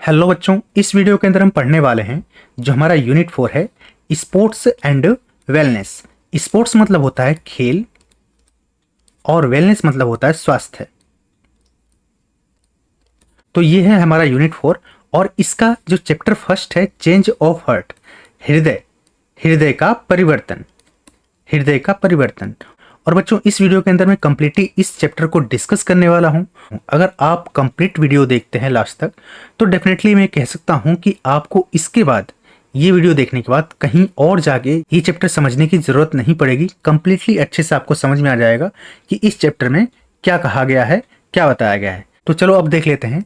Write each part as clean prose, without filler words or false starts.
Hello बच्चों, इस video के अंदर हम पढ़ने वाले हैं जो हमारा यूनिट 4 है, स्पोर्ट्स एंड वेलनेस। स्पोर्ट्स मतलब होता है खेल और वेलनेस मतलब होता है स्वास्थ्य। तो ये है हमारा यूनिट 4 और इसका जो चैप्टर फर्स्ट है चेंज ऑफ हार्ट, हृदय हृदय का परिवर्तन, हृदय का परिवर्तन। और बच्चों इस वीडियो के अंदर मैं कंप्लीटली इस चैप्टर को डिस्कस करने वाला हूं। अगर आप कंप्लीट वीडियो देखते हैं लास्ट तक तो डेफिनेटली मैं कह सकता हूं कि आपको इसके बाद ये वीडियो देखने के बाद कहीं और जाके ये चैप्टर समझने की जरूरत नहीं पड़ेगी। कंप्लीटली अच्छे से आपको समझ में आ जाएगा कि इस चैप्टर में क्या कहा गया है, क्या बताया गया है। तो चलो अब देख लेते हैं।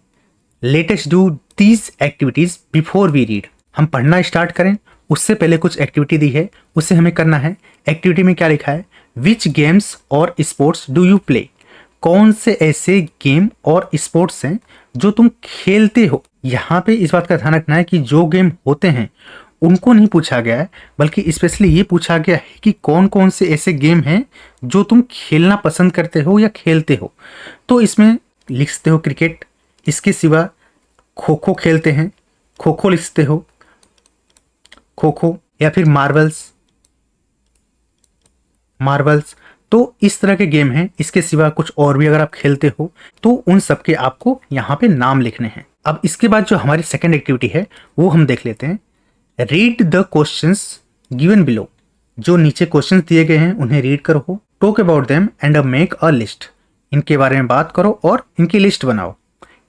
Let's do these activities before we read. हम पढ़ना स्टार्ट करें उससे पहले कुछ एक्टिविटी दी है, उससे हमें करना है। एक्टिविटी में क्या लिखा है? विच गेम्स और स्पोर्ट्स डू यू प्ले। कौन से ऐसे गेम और स्पोर्ट्स हैं जो तुम खेलते हो। यहाँ पे इस बात का ध्यान रखना है कि जो गेम होते हैं उनको नहीं पूछा गया है, बल्कि स्पेशली ये पूछा गया है कि कौन कौन से ऐसे गेम हैं जो तुम खेलना पसंद करते हो या खेलते हो। तो इसमें लिख सकते हो क्रिकेट, इसके सिवा खो खो खेलते हैं, खो खो लिख सकते हो, खो खो, या फिर मार्बल्स, मार्बल्स। तो इस तरह के गेम हैं। इसके सिवा कुछ और भी अगर आप खेलते हो तो उन सब के आपको यहाँ पे नाम लिखने हैं। अब इसके बाद जो हमारी सेकंड एक्टिविटी है वो हम देख लेते हैं। Read the questions given below. जो नीचे क्वेश्चंस दिए गए हैं उन्हें रीड करो, talk about them and make a list. इनके बारे में बात करो और इनकी लिस्ट बनाओ।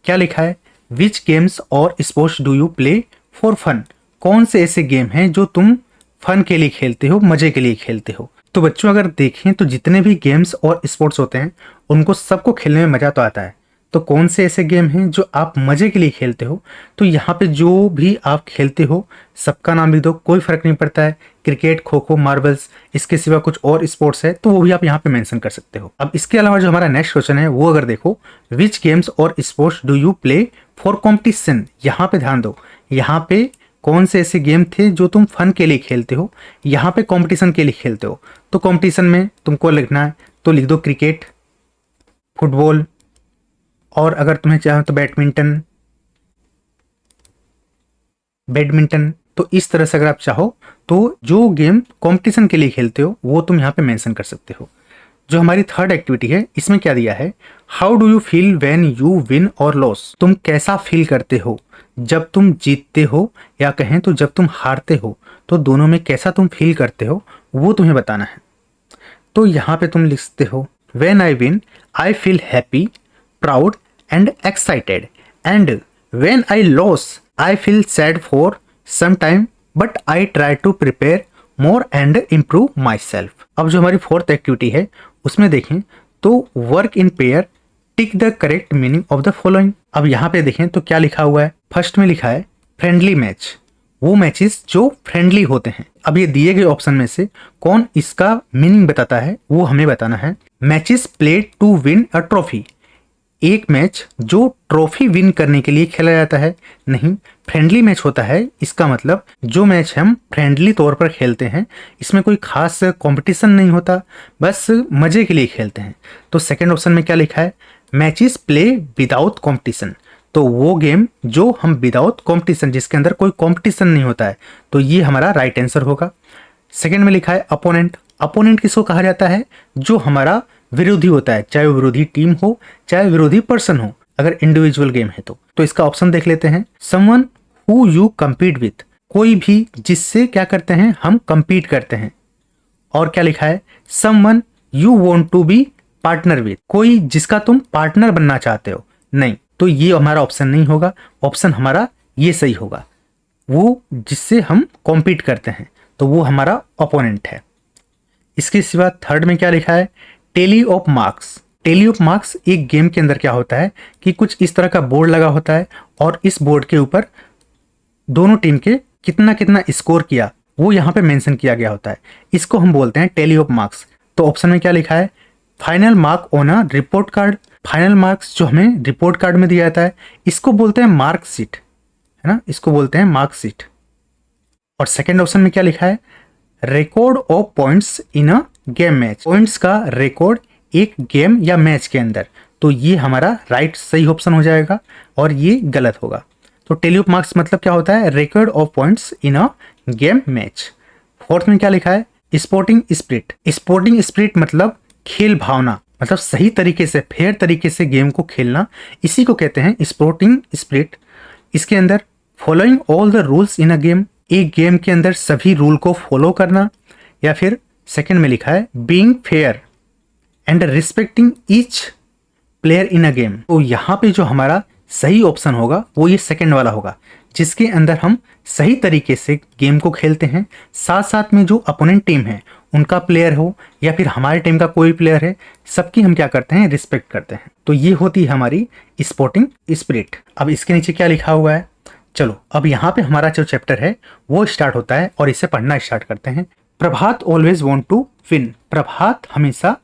क्या लिखा है? विच गेम्स और sports do you play for fun. कौन से ऐसे गेम हैं जो तुम फन के लिए खेलते हो, मजे के लिए खेलते हो। तो बच्चों अगर देखें तो जितने भी गेम्स और स्पोर्ट्स होते हैं उनको सबको खेलने में मजा तो आता है। तो कौन से ऐसे गेम हैं जो आप मजे के लिए खेलते हो, तो यहाँ पे जो भी आप खेलते हो सबका नाम लिख दो, कोई फर्क नहीं पड़ता है। क्रिकेट, खो खो, मार्बल्स, इसके सिवा कुछ और स्पोर्ट्स है तो वो भी आप यहाँ पे मेंशन कर सकते हो। अब इसके अलावा जो हमारा नेक्स्ट क्वेश्चन है वो अगर देखो, विच गेम्स और sports do you play for competition. यहाँ पे ध्यान दो, यहाँ पे कौन से ऐसे गेम थे जो तुम फन के लिए खेलते हो, यहाँ पे कंपटीशन के लिए खेलते हो। तो कंपटीशन में तुमको लिखना है तो लिख दो क्रिकेट, फुटबॉल, और अगर तुम्हें चाहो तो बैडमिंटन, बैडमिंटन। तो इस तरह से अगर आप चाहो तो जो गेम कंपटीशन के लिए खेलते हो वो तुम यहाँ पे मेंशन कर सकते हो। जो हमारी थर्ड एक्टिविटी है इसमें क्या दिया है? How do you feel when you win और लॉस। तुम कैसा फील करते हो जब तुम जीतते हो या कहें तो जब तुम हारते हो, तो दोनों में कैसा तुम फील करते हो वो तुम्हें बताना है। तो यहाँ पे तुम लिख सकते हो, when I win I feel happy, proud and excited, and when I loss I feel sad for some time but I try to prepare more and improve myself. अब जो हमारी फोर्थ एक्टिविटी है उसमें देखें तो work in pair, tick the correct meaning of the following. अब यहाँ पे देखें तो क्या लिखा हुआ है? फर्स्ट में लिखा है फ्रेंडली मैच, वो मैचेस जो फ्रेंडली होते हैं। अब ये दिए गए ऑप्शन में से कौन इसका मीनिंग बताता है वो हमें बताना है। Matches played to win a trophy, एक मैच जो ट्रॉफी विन करने के लिए खेला जाता है। नहीं, फ्रेंडली मैच होता है, इसका मतलब जो मैच हम फ्रेंडली तौर पर खेलते हैं, इसमें कोई खास कंपटीशन नहीं होता, बस मजे के लिए खेलते हैं। तो सेकंड ऑप्शन में क्या लिखा है? मैचेस प्ले विदाउट कंपटीशन, तो वो गेम जो हम विदाउट कंपटीशन, जिसके अंदर कोई कंपटीशन नहीं होता है, तो ये हमारा राइट आंसर होगा। सेकंड में लिखा है अपोनेंट। अपोनेंट किसको कहा जाता है? जो हमारा विरोधी होता है, चाहे वो विरोधी टीम हो चाहे विरोधी पर्सन हो, अगर इंडिविजुअल गेम है तो इसका ऑप्शन देख लेते हैं। Someone who you compete with, कोई भी जिससे क्या करते हैं हम compete करते हैं। और क्या लिखा है? Someone you want to be partner with, कोई जिसका तुम पार्टनर बनना चाहते हो। नहीं, तो ये हमारा ऑप्शन नहीं होगा, ऑप्शन हमारा ये सही होगा, वो जिससे हम कॉम्पीट करते हैं, तो वो हमारा ओपोनेंट है। इसके सिवा थर्ड में क्या लिखा है? Tally of marks. Tally of marks एक गेम के अंदर क्या होता है कि कुछ इस तरह का बोर्ड लगा होता है और इस बोर्ड के ऊपर दोनों टीम के कितना कितना स्कोर किया वो यहाँ पे मेंशन किया गया होता है, इसको हम बोलते हैं टेली ऑफ मार्क्स। तो ऑप्शन में क्या लिखा है? Final mark on a report card. Final marks जो हमें रिपोर्ट कार्ड में दिया जाता है इसको बोलते हैं मार्क शीट, है ना, इसको बोलते हैं मार्क शीट। और सेकेंड ऑप्शन में क्या लिखा है? Record of points in a game match, points का रिकॉर्ड एक गेम या मैच के अंदर। तो ये हमारा राइट सही ऑप्शन हो जाएगा और ये गलत होगा। तो टेली ऑफ मार्क्स मतलब क्या होता है, record of points in a game match. Fourth में क्या लिखा है, स्पोर्टिंग स्पिरिट। स्पोर्टिंग स्पिरिट मतलब खेल भावना, मतलब सही तरीके से फेयर तरीके से गेम को खेलना, इसी को कहते हैं स्पोर्टिंग स्पिरिट। इसके अंदर following all the rules in a game, एक गेम के अंदर सभी रूल को फॉलो करना। या फिर सेकंड में लिखा है being fair and respecting each player in a game. तो यहाँ पे जो हमारा सही ऑप्शन होगा वो ये सेकंड वाला होगा, जिसके अंदर हम सही तरीके से गेम को खेलते हैं, साथ साथ में जो अपोनेंट टीम है उनका प्लेयर हो या फिर हमारे टीम का कोई प्लेयर है, सबकी हम क्या करते हैं, रिस्पेक्ट करते हैं। तो ये होती है हमारी स्पोर्टिंग स्पिरिट। अब इसके नीचे क्या लिखा हुआ है, चलो अब यहाँ पे हमारा जो चैप्टर है वो स्टार्ट होता है और इसे पढ़ना स्टार्ट करते हैं। प्रभात ऑलवेज वॉन्ट टू विन, प्रभात हमेशा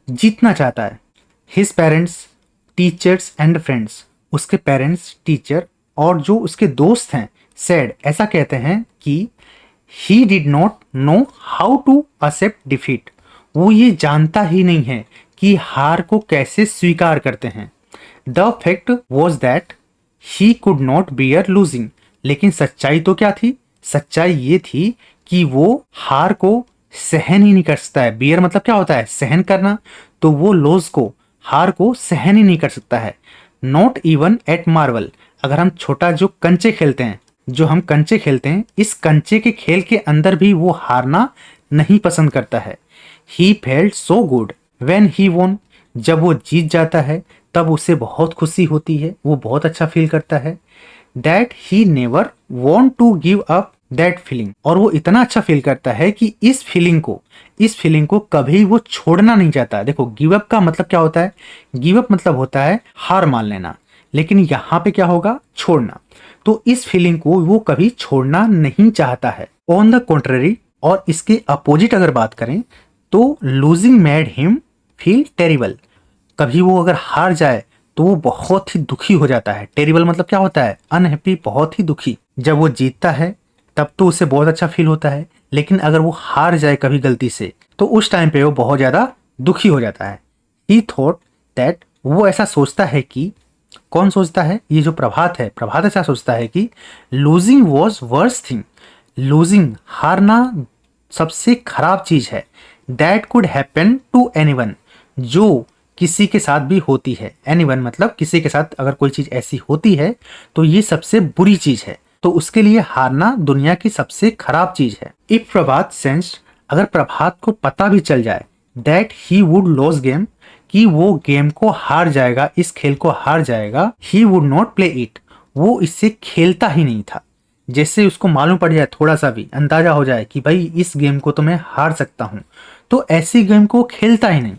जीतना चाहता है। His parents, teachers and friends, उसके पेरेंट्स, टीचर और जो उसके दोस्त हैं, सेड, ऐसा कहते हैं कि he did not know how to accept defeat, वो ये जानता ही नहीं है कि हार को कैसे स्वीकार करते हैं। The fact was that he could not bear losing, लेकिन सच्चाई तो क्या थी, सच्चाई ये थी कि वो हार को सहन ही नहीं कर सकता है। बियर मतलब क्या होता है, सहन करना, तो वो लॉस को, हार को सहन ही नहीं कर सकता है। नॉट इवन एट मार्वल, अगर हम छोटा जो कंचे खेलते हैं, जो हम कंचे खेलते हैं, इस कंचे के खेल के अंदर भी वो हारना नहीं पसंद करता है। He felt so good when he won, जब वो जीत जाता है तब उसे बहुत खुशी होती है, वो बहुत अच्छा फील करता है। That he never want to give up that feeling, और वो इतना अच्छा फील करता है कि इस फीलिंग को कभी वो छोड़ना नहीं चाहता। देखो गिव अप का मतलब क्या होता है, गिव अप मतलब होता है हार मान लेना, लेकिन यहाँ पे क्या होगा, छोड़ना। तो इस फीलिंग को वो कभी छोड़ना नहीं चाहता है। ऑन द कॉन्ट्ररी, और इसके अपोजिट अगर बात करें तो losing made him feel terrible, कभी वो अगर हार जाए तो वो बहुत ही दुखी हो जाता है। टेरिबल मतलब क्या होता है, अनहैप्पी, बहुत ही दुखी। जब वो जीतता है तब तो उसे बहुत अच्छा फील होता है, लेकिन अगर वो हार जाए कभी गलती से तो उस टाइम पे वो बहुत ज्यादा दुखी हो जाता है। ही थॉट दैट, वो ऐसा सोचता है कि, कौन सोचता है, ये जो प्रभात है, प्रभात ऐसा सोचता है कि losing was worse thing, losing, हारना सबसे खराब चीज है। That could happen to anyone, जो किसी के साथ भी होती है। एनीवन मतलब किसी के साथ अगर कोई चीज ऐसी होती है तो ये सबसे बुरी चीज है, तो उसके लिए हारना दुनिया की सबसे खराब चीज है। इफ प्रभात सेंस्ड, अगर प्रभात को पता भी चल जाए that he would loss game, कि वो गेम को हार जाएगा, इस खेल को हार जाएगा, he would not play it, वो इससे खेलता ही नहीं था। जैसे उसको मालूम पड़ जाए, थोड़ा सा भी अंदाजा हो जाए कि भाई इस गेम को तो मैं हार सकता हूं, तो ऐसी गेम को खेलता ही नहीं।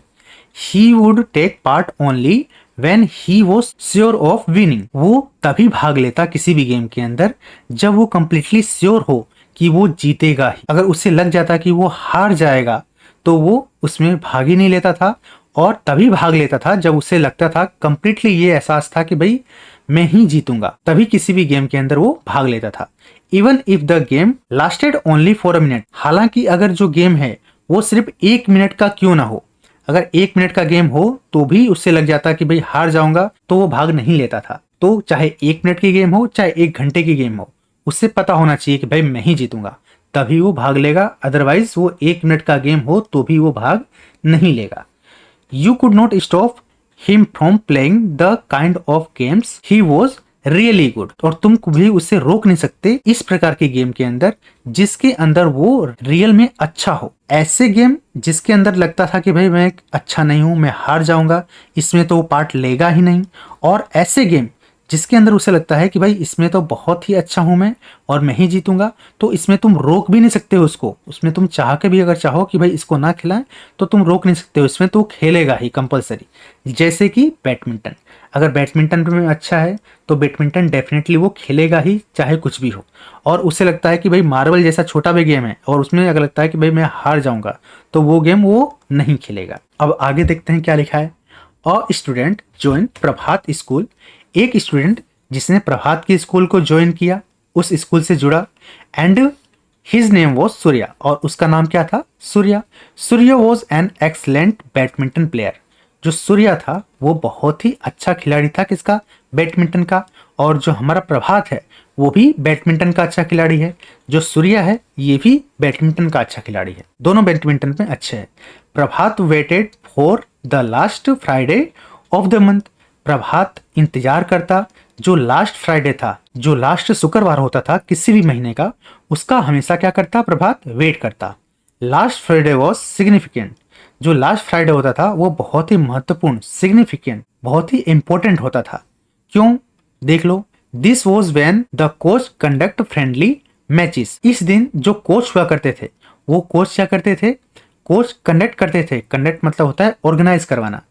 He would take part only when he was sure of winning, वो तभी भाग लेता किसी भी गेम के अंदर जब वो कंप्लीटली श्योर हो कि वो जीतेगा ही। अगर उसे लग जाता कि वो हार जाएगा तो वो उसमें भाग ही नहीं लेता था, और तभी भाग लेता था जब उसे लगता था, कंप्लीटली ये एहसास था कि भाई मैं ही जीतूंगा, तभी किसी भी गेम के अंदर वो भाग लेता था। Even if the game lasted only for a minute, हालांकि अगर जो गेम है वो सिर्फ 1 मिनट का क्यों ना हो, अगर 1 मिनट का गेम हो तो भी उससे लग जाता कि भाई हार जाऊंगा, तो वो भाग नहीं लेता था। तो चाहे 1 मिनट की गेम हो चाहे 1 घंटे की गेम हो, उससे पता होना चाहिए कि भाई मैं ही जीतूंगा, तभी वो भाग लेगा। अदरवाइज वो 1 मिनट का गेम हो तो भी वो भाग नहीं लेगा। You could not stop him from playing the kind of games he was really good, और तुम भी उसे रोक नहीं सकते इस प्रकार के गेम के अंदर जिसके अंदर वो रियल में अच्छा हो। ऐसे गेम जिसके अंदर लगता था कि भाई मैं अच्छा नहीं हूं, मैं हार जाऊंगा, इसमें तो वो पार्ट लेगा ही नहीं। और ऐसे गेम जिसके अंदर उसे लगता है कि भाई इसमें तो बहुत ही अच्छा हूं मैं और मैं ही जीतूंगा, तो इसमें तुम रोक भी नहीं सकते हो उसको। उसमें तुम चाह के भी अगर चाहो कि भाई इसको ना खिलाएं तो तुम रोक नहीं सकते हो, इसमें तो खेलेगा ही कंपलसरी। जैसे कि बैडमिंटन, अगर बैडमिंटन में अच्छा है तो बैडमिंटन डेफिनेटली वो खेलेगा ही, चाहे कुछ भी हो। और उसे लगता है कि भाई मार्बल जैसा छोटा भी गेम है और उसमें अगर लगता है कि भाई मैं हार जाऊंगा, तो वो गेम वो नहीं खेलेगा। अब आगे देखते हैं क्या लिखा है। A student join Prabhat school, एक स्टूडेंट जिसने प्रभात के स्कूल को ज्वाइन किया, उस स्कूल से जुड़ा। And his name was Surya, और उसका नाम क्या था, Surya. Surya was an excellent badminton player, जो सूर्या था वो बहुत ही अच्छा खिलाड़ी था, किसका, बैडमिंटन का। और जो हमारा प्रभात है वो भी बैडमिंटन का अच्छा खिलाड़ी है। जो सूर्या है ये भी बैडमिंटन का अच्छा खिलाड़ी है, दोनों बैडमिंटन में अच्छे हैं। Prabhat waited for the last Friday of the month. Prabhat इंतजार करता, जो लास्ट फ्राइडे था, जो लास्ट शुक्रवार होता था किसी भी महीने का, उसका हमेशा क्या करता, प्रभात वेट करता। Last Friday was significant. जो लास्ट फ्राइडे होता था वो बहुत ही महत्वपूर्ण, सिग्निफिकेंट, बहुत ही इंपॉर्टेंट होता था। क्यों, देख लो। This was when the coach conduct friendly matches. इस दिन जो कोच हुआ करते थे, वो कोच क्या करते थे, कोच कंडक्ट करते थे। कंडक्ट मतलब होता है ऑर्गेनाइज करवाना,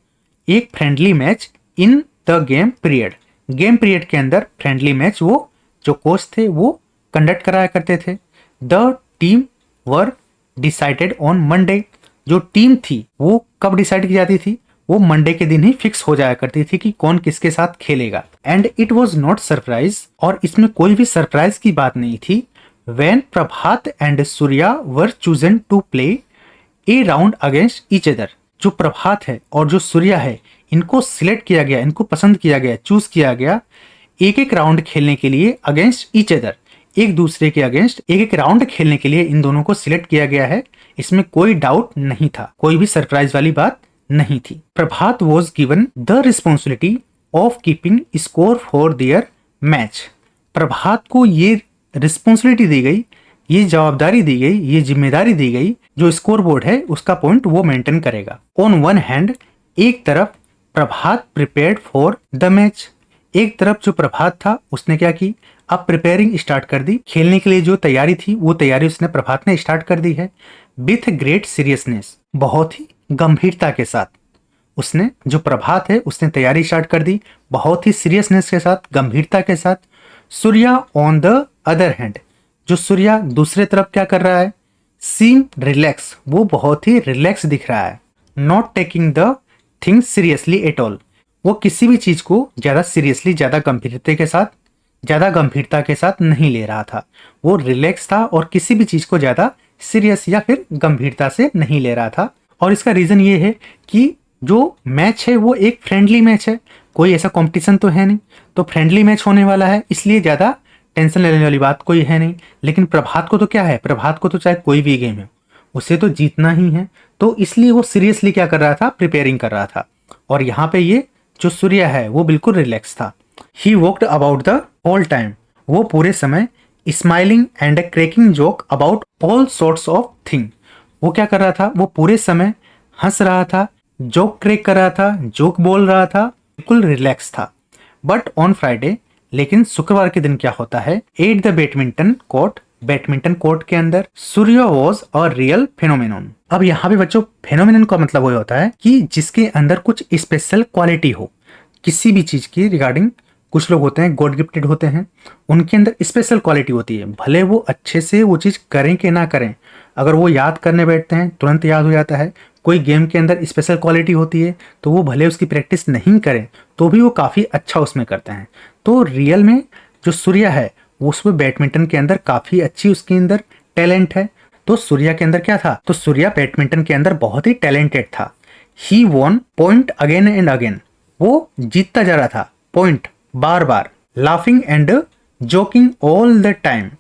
एक friendly match in the game period. Game period के अंदर फ्रेंडली मैच वो जो कोच थे वो कंडक्ट कराया करते थे। The team were decided on Monday. जो टीम थी वो कब डिसाइड की जाती थी, वो मंडे के दिन ही फिक्स हो जाया करती थी कि कौन किसके साथ खेलेगा। And it was not surprise, और इसमें कोई भी सरप्राइज की बात नहीं थी। When Prabhat and Surya were chosen to play a round against each other. जो प्रभात है और जो सूर्या है इनको सिलेक्ट किया गया, इनको पसंद किया गया, चूज किया गया एक एक राउंड खेलने के लिए अगेंस्ट ईच अदर। एक दूसरे के अगेंस्ट एक एक राउंड खेलने के लिए इन दोनों को सिलेक्ट किया गया है। इसमें कोई डाउट नहीं था, कोई भी सरप्राइज वाली बात नहीं थी। Prabhat was given the responsibility of keeping score for their match. Prabhat को ये रिस्पॉन्सिबिलिटी दी गई, ये जवाबदारी दी गई, ये जिम्मेदारी दी गई, जो स्कोर बोर्ड है उसका पॉइंट वो मेंटेन करेगा। ऑन वन हैंड, एक तरफ प्रभात प्रिपेयर्ड फॉर द मैच। एक तरफ जो प्रभात था उसने क्या की, अब प्रिपेयरिंग स्टार्ट कर दी, खेलने के लिए जो तैयारी थी वो तैयारी उसने प्रभात ने स्टार्ट कर दी है। विथ ग्रेट सीरियसनेस, बहुत ही गंभीरता के साथ उसने, जो प्रभात है उसने तैयारी स्टार्ट कर दी बहुत ही सीरियसनेस के साथ, गंभीरता के साथ। Surya on the other hand, जो सूर्या दूसरे तरफ क्या कर रहा है, सीम रिलैक्स, वो बहुत ही रिलैक्स दिख रहा है। Not taking the things seriously at all, वो किसी भी चीज को ज्यादा सीरियसली, ज्यादा गंभीरता के साथ नहीं ले रहा था। वो रिलैक्स था और किसी भी चीज को ज्यादा सीरियस या फिर गंभीरता से नहीं ले रहा था। और इसका रीजन ये है कि जो मैच है वो एक फ्रेंडली मैच है, कोई ऐसा कंपटीशन तो है नहीं, तो फ्रेंडली मैच होने वाला है, इसलिए ज्यादा टेंशन लेने वाली बात कोई है नहीं। लेकिन प्रभात को तो क्या है, प्रभात को तो चाहे कोई भी गेम है उसे तो जीतना ही है, तो इसलिए वो सीरियसली क्या कर रहा था, प्रिपेयरिंग कर रहा था। और यहाँ पे ये जो सूर्या है वो बिल्कुल रिलैक्स था। He walked about the whole time, वो पूरे समय smiling and cracking joke about all sorts of thing. वो क्या कर रहा था, वो पूरे समय हंस रहा था, जोक क्रेक कर रहा था, जोक बोल रहा था, बिल्कुल रिलैक्स था। बट ऑन फ्राइडे, लेकिन शुक्रवार के दिन क्या होता है, at the badminton court, badminton court के अंदर Surya was a real phenomenon. अब यहाँ पे बच्चों फेनोमेनन का मतलब वो होता है कि जिसके अंदर कुछ स्पेशल क्वालिटी हो, किसी भी चीज की रिगार्डिंग। कुछ लोग होते हैं गॉड गिफ्टेड होते हैं, उनके अंदर स्पेशल क्वालिटी होती है, भले वो अच्छे से वो चीज करें कि ना करें, अगर वो याद करने बैठते हैं तुरंत याद हो जाता है। कोई गेम के अंदर स्पेशल क्वालिटी होती है तो वो भले उसकी प्रैक्टिस नहीं करें तो भी वो काफ़ी अच्छा उसमें करते हैं। तो रियल में जो सूर्या है वो उसमें बैडमिंटन के अंदर काफ़ी अच्छी उसके अंदर टैलेंट है। तो सूर्या के अंदर क्या था, तो सूर्या बैडमिंटन के अंदर बहुत ही टैलेंटेड था। He won point again and again, वो जीतता जा रहा था पॉइंट बार बार। Laughing and joking all the time,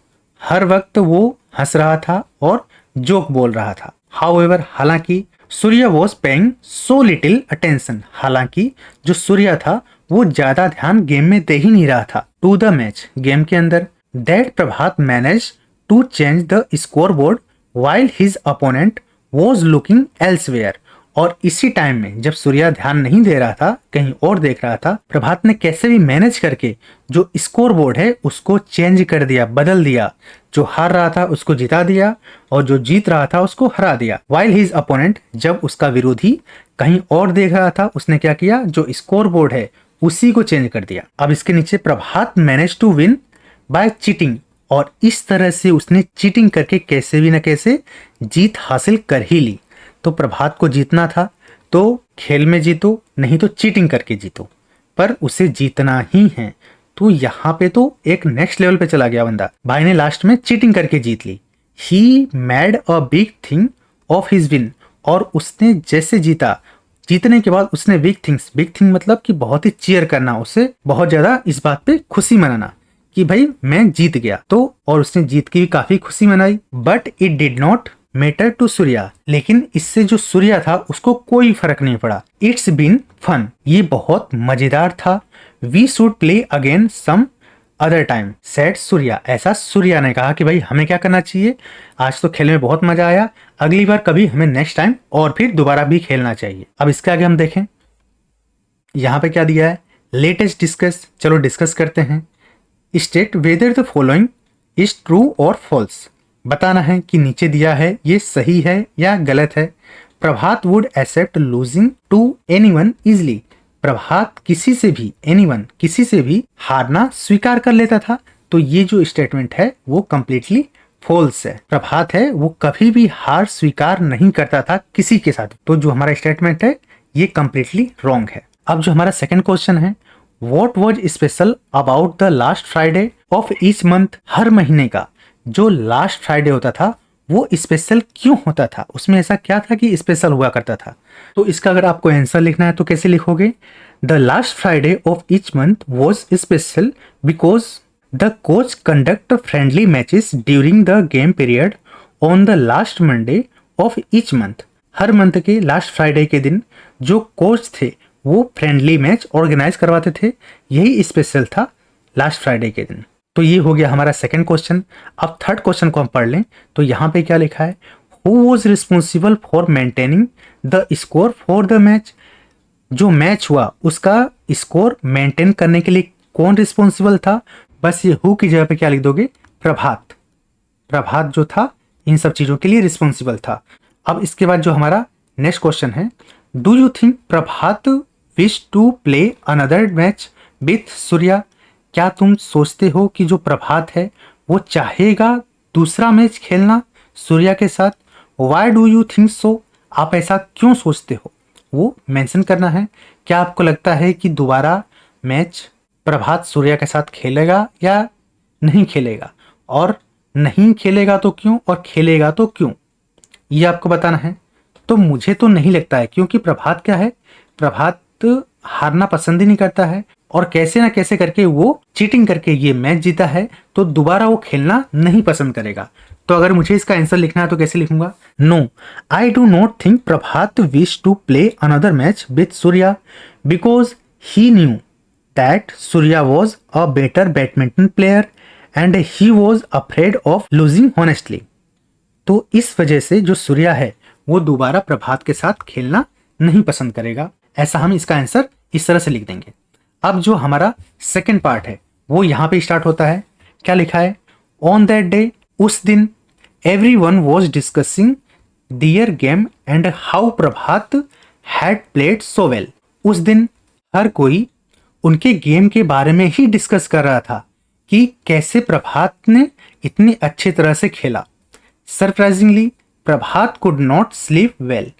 हर वक्त वो हंस रहा था और जोक बोल रहा था। हाउएवर, हालांकि Surya was paying so little attention, हालांकि जो सूर्या था वो ज्यादा ध्यान गेम में दे ही नहीं रहा था, टू द मैच, गेम के अंदर। That Prabhat manage to change the scoreboard while his opponent was looking elsewhere. और इसी टाइम में जब सूर्या ध्यान नहीं दे रहा था, कहीं और देख रहा था, प्रभात ने कैसे भी मैनेज करके जो स्कोर बोर्ड है उसको चेंज कर दिया, बदल दिया। जो हार रहा था उसको जिता दिया और जो जीत रहा था उसको हरा दिया। वाइल हिज अपोनेंट, जब उसका विरोधी कहीं और देख रहा था, उसने क्या किया, जो स्कोर बोर्ड है उसी को चेंज कर दिया। अब इसके नीचे Prabhat manage to win by cheating, और इस तरह से उसने चीटिंग करके कैसे भी न कैसे जीत हासिल कर ही ली। तो प्रभात को जीतना था तो खेल में जीतो, नहीं तो चीटिंग करके जीतो, पर उसे जीतना ही है। तो यहाँ पे तो एक नेक्स्ट लेवल पे चला गया बंदा, भाई ने लास्ट में चीटिंग करके जीत ली। He made a big thing of his win, और उसने जैसे जीता जीतने के बाद उसने बिग थिंग मतलब कि बहुत ही चीयर करना, उसे बहुत ज्यादा इस बात पे खुशी मनाना कि भाई मैं जीत गया। तो और उसने जीत की भी काफी खुशी मनाई। But it did not matter to Surya, लेकिन इससे जो सूर्या था उसको कोई फर्क नहीं पड़ा। इट्स बीन फन, ये बहुत मजेदार था। We should play again some other time said Surya, ऐसा सूर्या ने कहा कि भाई हमें क्या करना चाहिए, आज तो खेलने में बहुत मजा आया, अगली बार कभी हमें नेक्स्ट टाइम और फिर दोबारा भी खेलना चाहिए। अब इसके आगे हम देखें यहाँ पे क्या दिया है, लेटेस्ट डिस्कस, चलो डिस्कस करते हैं। State whether the following is true और फॉल्स, बताना है कि नीचे दिया है ये सही है या गलत है। Prabhat would accept losing to anyone easily, Prabhat किसी से भी किसी से भी हारना स्वीकार कर लेता था। तो ये जो स्टेटमेंट है वो कंप्लीटली फॉल्स है। प्रभात है वो कभी भी हार स्वीकार नहीं करता था किसी के साथ। तो जो हमारा स्टेटमेंट है ये कंप्लीटली रॉन्ग है। अब जो हमारा सेकंड क्वेश्चन है, what was special about the last Friday of each month, हर महीने का जो लास्ट फ्राइडे होता था वो स्पेशल क्यों होता था, उसमें ऐसा क्या था कि स्पेशल हुआ करता था। तो इसका अगर आपको आंसर लिखना है तो कैसे लिखोगे, the last Friday of each month was special because the coach conduct friendly matches during the game period on the last Monday of each month, her month के लास्ट फ्राइडे के दिन जो कोच थे वो फ्रेंडली मैच ऑर्गेनाइज करवाते थे, यही special था लास्ट फ्राइडे के दिन। तो ये हो गया हमारा सेकंड क्वेश्चन। अब थर्ड क्वेश्चन को हम पढ़ लें तो यहाँ पे क्या लिखा है, who was responsible for maintaining the score for the match, जो मैच हुआ उसका स्कोर मेंटेन करने के लिए कौन रिस्पॉन्सिबल था। बस ये हु की जगह पे क्या लिख दोगे, प्रभात, प्रभात जो था इन सब चीजों के लिए रिस्पॉन्सिबल था। अब इसके बाद जो हमारा नेक्स्ट क्वेश्चन है, do you think Prabhat wish to play another match with Surya, क्या तुम सोचते हो कि जो प्रभात है वो चाहेगा दूसरा मैच खेलना सूर्या के साथ। Why do you think so, आप ऐसा क्यों सोचते हो, वो मेंशन करना है। क्या आपको लगता है कि दोबारा मैच प्रभात सूर्या के साथ खेलेगा या नहीं खेलेगा, और नहीं खेलेगा तो क्यों, और खेलेगा तो क्यों, ये आपको बताना है। तो मुझे तो नहीं लगता है, क्योंकि प्रभात क्या है, प्रभात हारना पसंद ही नहीं करता है और कैसे ना कैसे करके वो चीटिंग करके ये मैच जीता है, तो दोबारा वो खेलना नहीं पसंद करेगा। तो अगर मुझे इसका आंसर लिखना है तो कैसे लिखूंगा, no I do not think Prabhat wish to play another match with Surya because he knew that Surya was a better badminton player and he was afraid of losing honestly. तो इस वजह से जो सूर्या है वो दोबारा प्रभात के साथ खेलना नहीं पसंद करेगा। ऐसा हम इसका आंसर इस तरह से लिख देंगे। अब जो हमारा सेकंड पार्ट है वो यहाँ पे स्टार्ट होता है। क्या लिखा है, ऑन दैट डे, उस दिन, everyone was discussing their game and how Prabhat had played so well. उस दिन हर कोई उनके गेम के बारे में ही डिस्कस कर रहा था कि कैसे प्रभात ने इतनी अच्छी तरह से खेला। Surprisingly Prabhat could not sleep well,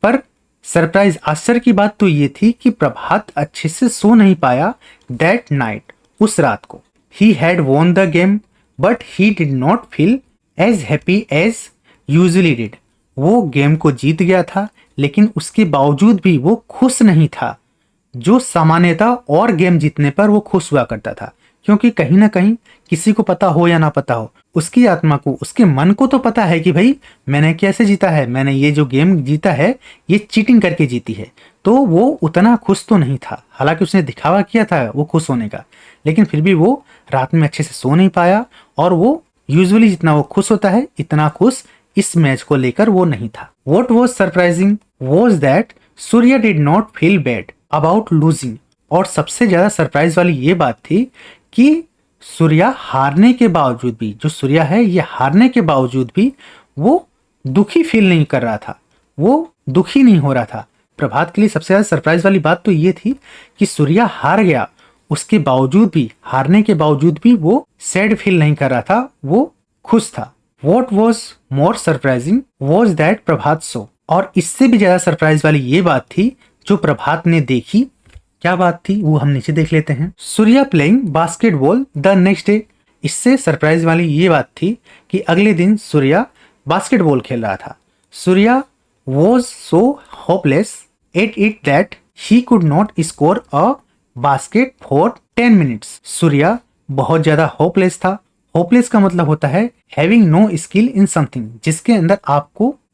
पर सरप्राइज आश्चर्य की बात तो ये थी कि प्रभात अच्छे से सो नहीं पाया दैट नाइट, उस रात को। He had won the game but he did not feel as happy as usually did. वो गेम को जीत गया था लेकिन उसके बावजूद भी वो खुश नहीं था जो सामान्यतः और गेम जीतने पर वो खुश हुआ करता था, क्योंकि कहीं ना कहीं किसी को पता हो या ना पता हो, उसकी आत्मा को, उसके मन को तो पता है कि भाई मैंने कैसे जीता है, मैंने ये जो गेम जीता है ये चीटिंग करके जीती है। तो वो उतना खुश तो नहीं था, हालांकि उसने दिखावा किया था वो खुश होने का, लेकिन फिर भी वो रात में अच्छे से सो नहीं पाया और वो यूजुअली जितना वो खुश होता है इतना खुश इस मैच को लेकर वो नहीं था। What was surprising was that Surya did not feel bad about losing, और सबसे ज्यादा सरप्राइज वाली ये बात थी कि सूर्या हारने के बावजूद भी, जो सूर्या है ये हारने के बावजूद भी वो दुखी फील नहीं कर रहा था, वो दुखी नहीं हो रहा था। प्रभात के लिए सबसे ज्यादा सरप्राइज वाली बात तो ये थी कि सूर्या हार गया, उसके बावजूद भी, हारने के बावजूद भी वो सैड फील नहीं कर रहा था, वो खुश था। What was more surprising was that Prabhat saw, और इससे भी ज्यादा सरप्राइज वाली ये बात थी जो प्रभात ने देखी। क्या बात थी वो हम नीचे देख लेते हैं। Surya playing basketball the next day, इससे सरप्राइज वाली ये बात थी कि अगले दिन सूर्या बास्केटबॉल खेल रहा था। Surya was so hopeless at it that he could not score a basket for 10 minutes. Surya बहुत ज्यादा होपलेस था। होपलेस का मतलब होता है having no skill in something,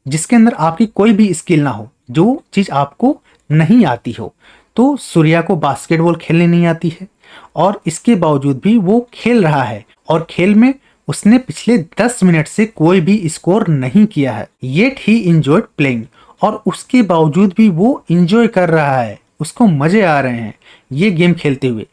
जिसके अंदर आपकी कोई भी स्किल ना हो, जो चीज आपको नहीं आती हो। तो सूर्या को बास्केटबॉल खेलने नहीं आती है और इसके बावजूद भी वो खेल रहा है और खेल में उसने पिछले 10 मिनट से कोई भी स्कोर नहीं किया है। येट ही इंजॉयड प्लेइंग, और उसके बावजूद भी वो इंजॉय कर रहा है, उसको मजे आ रहे हैं ये गेम खेलते हुए।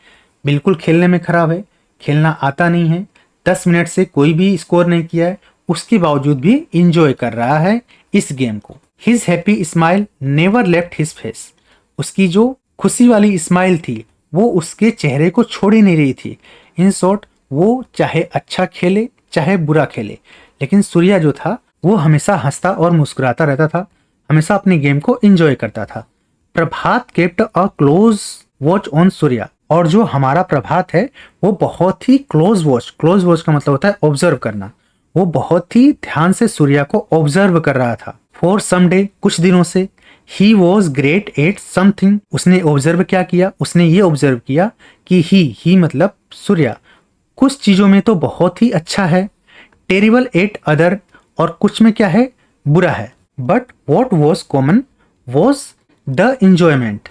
बिल्कुल खेलने में खराब है, खेलना आता नहीं है, 10 मिनट से कोई भी स्कोर नहीं किया है, उसके बावजूद भी इंजॉय कर रहा है इस गेम को। His happy smile never left his face, उसकी जो खुशी वाली स्माइल थी वो उसके चेहरे को छोड़ ही नहीं रही थी। इन शॉर्ट, वो चाहे अच्छा खेले चाहे बुरा खेले, लेकिन सूर्या जो था वो हमेशा हंसता और मुस्कुराता रहता था, हमेशा अपने गेम को एंजॉय करता था। Prabhat kept a close watch on Surya, और जो हमारा प्रभात है वो बहुत ही क्लोज वॉच का मतलब होता है ऑब्जर्व करना, वो बहुत ही ध्यान से सूर्या को ऑब्जर्व कर रहा था। फॉर सम डे, कुछ दिनों से। He was great at something, उसने ऑब्जर्व क्या किया, उसने ये ऑब्जर्व किया कि ही मतलब सूर्या कुछ चीजों में तो बहुत ही अच्छा है। टेरिबल एट अदर, और कुछ में क्या है, बुरा है। But what was common was the enjoyment,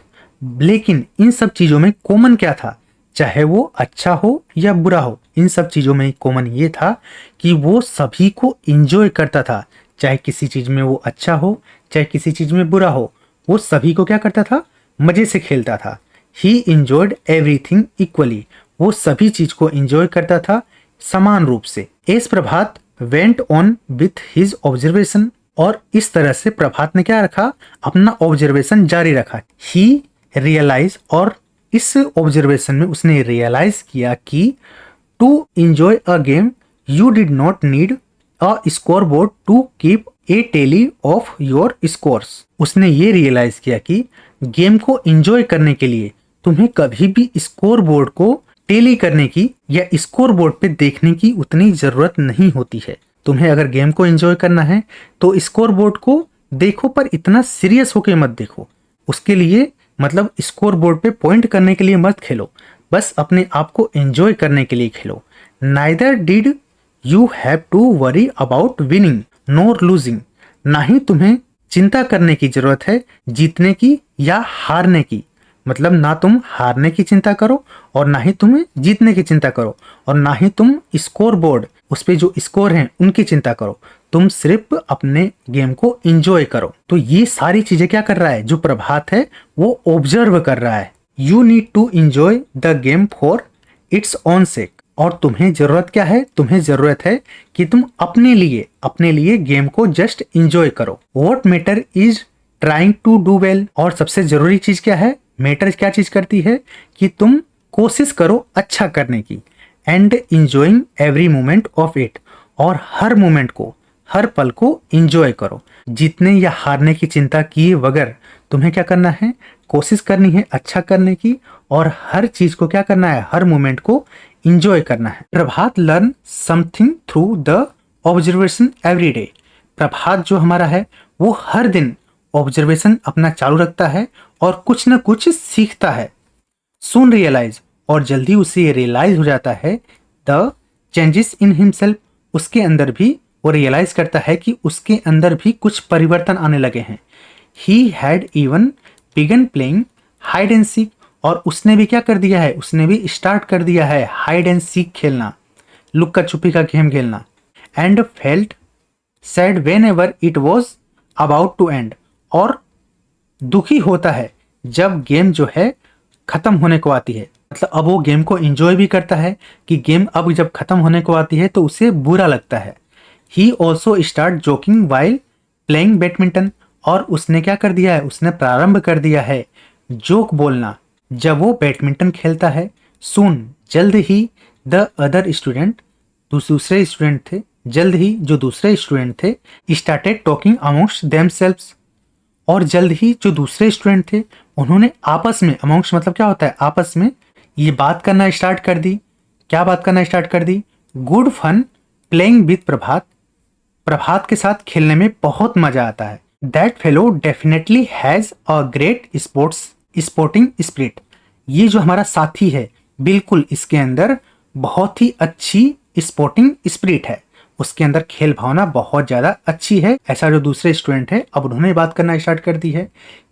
लेकिन इन सब चीजों में कॉमन क्या था, चाहे वो अच्छा हो या बुरा हो, इन सब चीजों में कॉमन ये था कि वो सभी को इंजॉय करता था। चाहे किसी चीज में वो अच्छा हो चाहे किसी चीज में बुरा हो, वो सभी को क्या करता था, मजे से खेलता था। ही इंजॉयड एवरीथिंग इक्वली, वो सभी चीज को इंजॉय करता था समान रूप से। S Prabhat went on with his observation, और इस तरह से प्रभात ने क्या रखा, अपना ऑब्जर्वेशन जारी रखा। ही रियलाइज, और इस ऑब्जर्वेशन में उसने रियलाइज किया कि to enjoy a game you did not need a scoreboard to keep a tally of your scores. उसने ये रियलाइज किया कि गेम को इंजॉय करने के लिए तुम्हें कभी भी स्कोर बोर्ड को टेली करने की या स्कोर बोर्ड पे देखने की उतनी जरूरत नहीं होती है। तुम्हें अगर गेम को एंजॉय करना है तो स्कोर बोर्ड को देखो, पर इतना सीरियस होके मत देखो। उसके लिए मतलब स्कोर बोर्ड पे पॉइंट करने के लिए मत खेलो, बस अपने आप को एंजॉय करने के लिए खेलो। Neither did you have to worry about winning nor losing, ना ही तुम्हें चिंता करने की जरूरत है जीतने की या हारने की। मतलब ना तुम हारने की चिंता करो और ना ही तुम्हें जीतने की चिंता करो, और ना ही तुम स्कोर बोर्ड उस पे जो स्कोर हैं उनकी चिंता करो। तुम सिर्फ अपने गेम को एंजॉय करो। तो ये सारी चीजें क्या कर रहा है, जो प्रभात है वो ऑब्जर्व कर रहा है। You need to enjoy the game for its own sake, और तुम्हें जरूरत क्या है, तुम्हें जरूरत है कि तुम अपने लिए गेम को जस्ट एंजॉय करो। What matter is trying to do well, और सबसे जरूरी चीज क्या है, मैटर क्या चीज करती है कि तुम कोशिश करो अच्छा करने की। And enjoying every moment of it, और हर मोमेंट को, हर पल को इंजॉय करो। जीतने या हारने की चिंता किए बगैर तुम्हें क्या करना है, कोशिश करनी है अच्छा करने की, और हर चीज को क्या करना है, हर मोमेंट को इंजॉय करना है। Prabhat learn something through the observation every day, Prabhat जो हमारा है वो हर दिन ऑब्जर्वेशन अपना चालू रखता है और कुछ ना कुछ सीखता है। सून रियलाइज, और जल्दी उसे ये रियलाइज हो जाता है द चेंजेस इन हिमसेल्फ, उसके अंदर भी वो रियलाइज करता है कि उसके अंदर भी कुछ परिवर्तन आने लगे हैं। He had even begun playing hide and seek, और उसने भी क्या कर दिया है, उसने भी स्टार्ट कर दिया है हाइड एंड सीक खेलना, लुक्का छुपी का गेम खेलना। And felt sad whenever it was about to end, और दुखी होता है जब गेम जो है खत्म होने को आती है। मतलब अब वो गेम को एंजॉय भी करता है कि गेम अब जब खत्म होने को आती है तो उसे बुरा लगता है। He also start joking while playing badminton, और उसने क्या कर दिया है, उसने प्रारंभ कर दिया है जोक बोलना जब वो बैडमिंटन खेलता है। सून, जल्द ही, द अदर स्टूडेंट, दूसरे स्टूडेंट थे, जल्द ही जो दूसरे स्टूडेंट थे, स्टार्टेड टॉकिंग अमॉन्ग्स देमसेल्व्स, और जल्द ही जो दूसरे स्टूडेंट थे उन्होंने आपस में, अमॉन्ग्स मतलब क्या होता है, आपस में ये बात करना स्टार्ट कर दी। क्या बात करना स्टार्ट कर दी, गुड फन प्लेइंग विद प्रभात, प्रभात के साथ खेलने में बहुत मजा आता है। That fellow definitely has a great sporting spirit. ये जो हमारा साथी है, बिल्कुल इसके अंदर बहुत ही अच्छी स्पोर्टिंग स्पिरिट है, उसके अंदर खेल भावना बहुत ज़्यादा अच्छी है। ऐसा जो दूसरे स्टूडेंट है, अब उन्होंने बात करना स्टार्ट कर दी है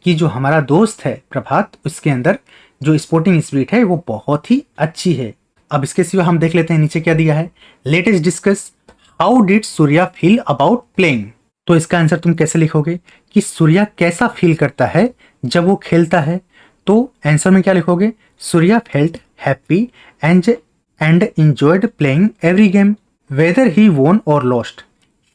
कि जो हमारा दोस्त है प्रभात, उसके अंदर जो स्पोर्टिंग स्पिरिट है वो बहुत ही अच्छी है। अब इसके सिवा हम देख लेते हैं नीचे क्या दिया है। Latest discuss how did Surya feel about playing. तो इसका आंसर तुम कैसे लिखोगे कि सूर्या कैसा फील करता है जब वो खेलता है। तो आंसर में क्या लिखोगे, Surya felt happy and enjoyed playing every game whether he won or lost.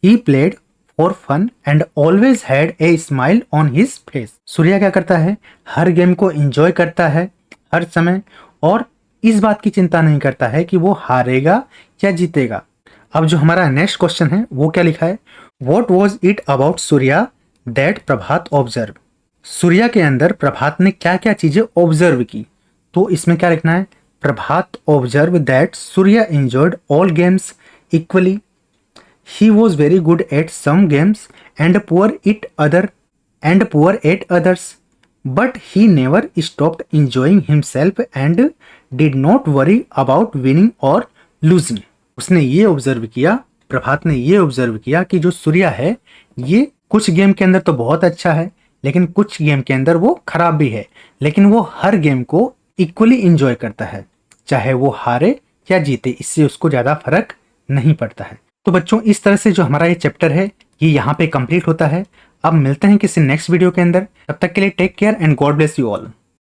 He played for fun and always had a smile on his face. Surya क्या करता है, हर गेम को एंजॉय करता है हर समय, और इस बात की चिंता नहीं करता है कि वो हारेगा या जीतेगा। अब जो हमारा नेक्स्ट क्वेश्चन है वो क्या लिखा है, what was it about Surya that Prabhat observe. Surya के अंदर प्रभात ने क्या क्या चीजें ऑब्जर्व की। तो इसमें क्या लिखना है, Prabhat observe that Surya enjoyed all games equally, he was very good at some games and poor at others, but he never stopped enjoying himself and did not worry about winning or losing. उसने ये observe किया, प्रभात ने ये observe किया कि जो सूर्या है ये कुछ गेम के अंदर तो बहुत अच्छा है, लेकिन कुछ गेम के अंदर वो खराब भी है, लेकिन वो हर गेम को इक्वली इंजॉय करता है, चाहे वो हारे या जीते, इससे उसको ज़्यादा फर्क नहीं पड़ता है। तो बच्चों, इस तरह से जो हमारा ये चैप्टर है ये यहाँ पे कंप्लीट होता है। अब मिलते हैं किसी नेक्स्ट वीडियो के अंदर, तब तक के लिए take care and God bless you all.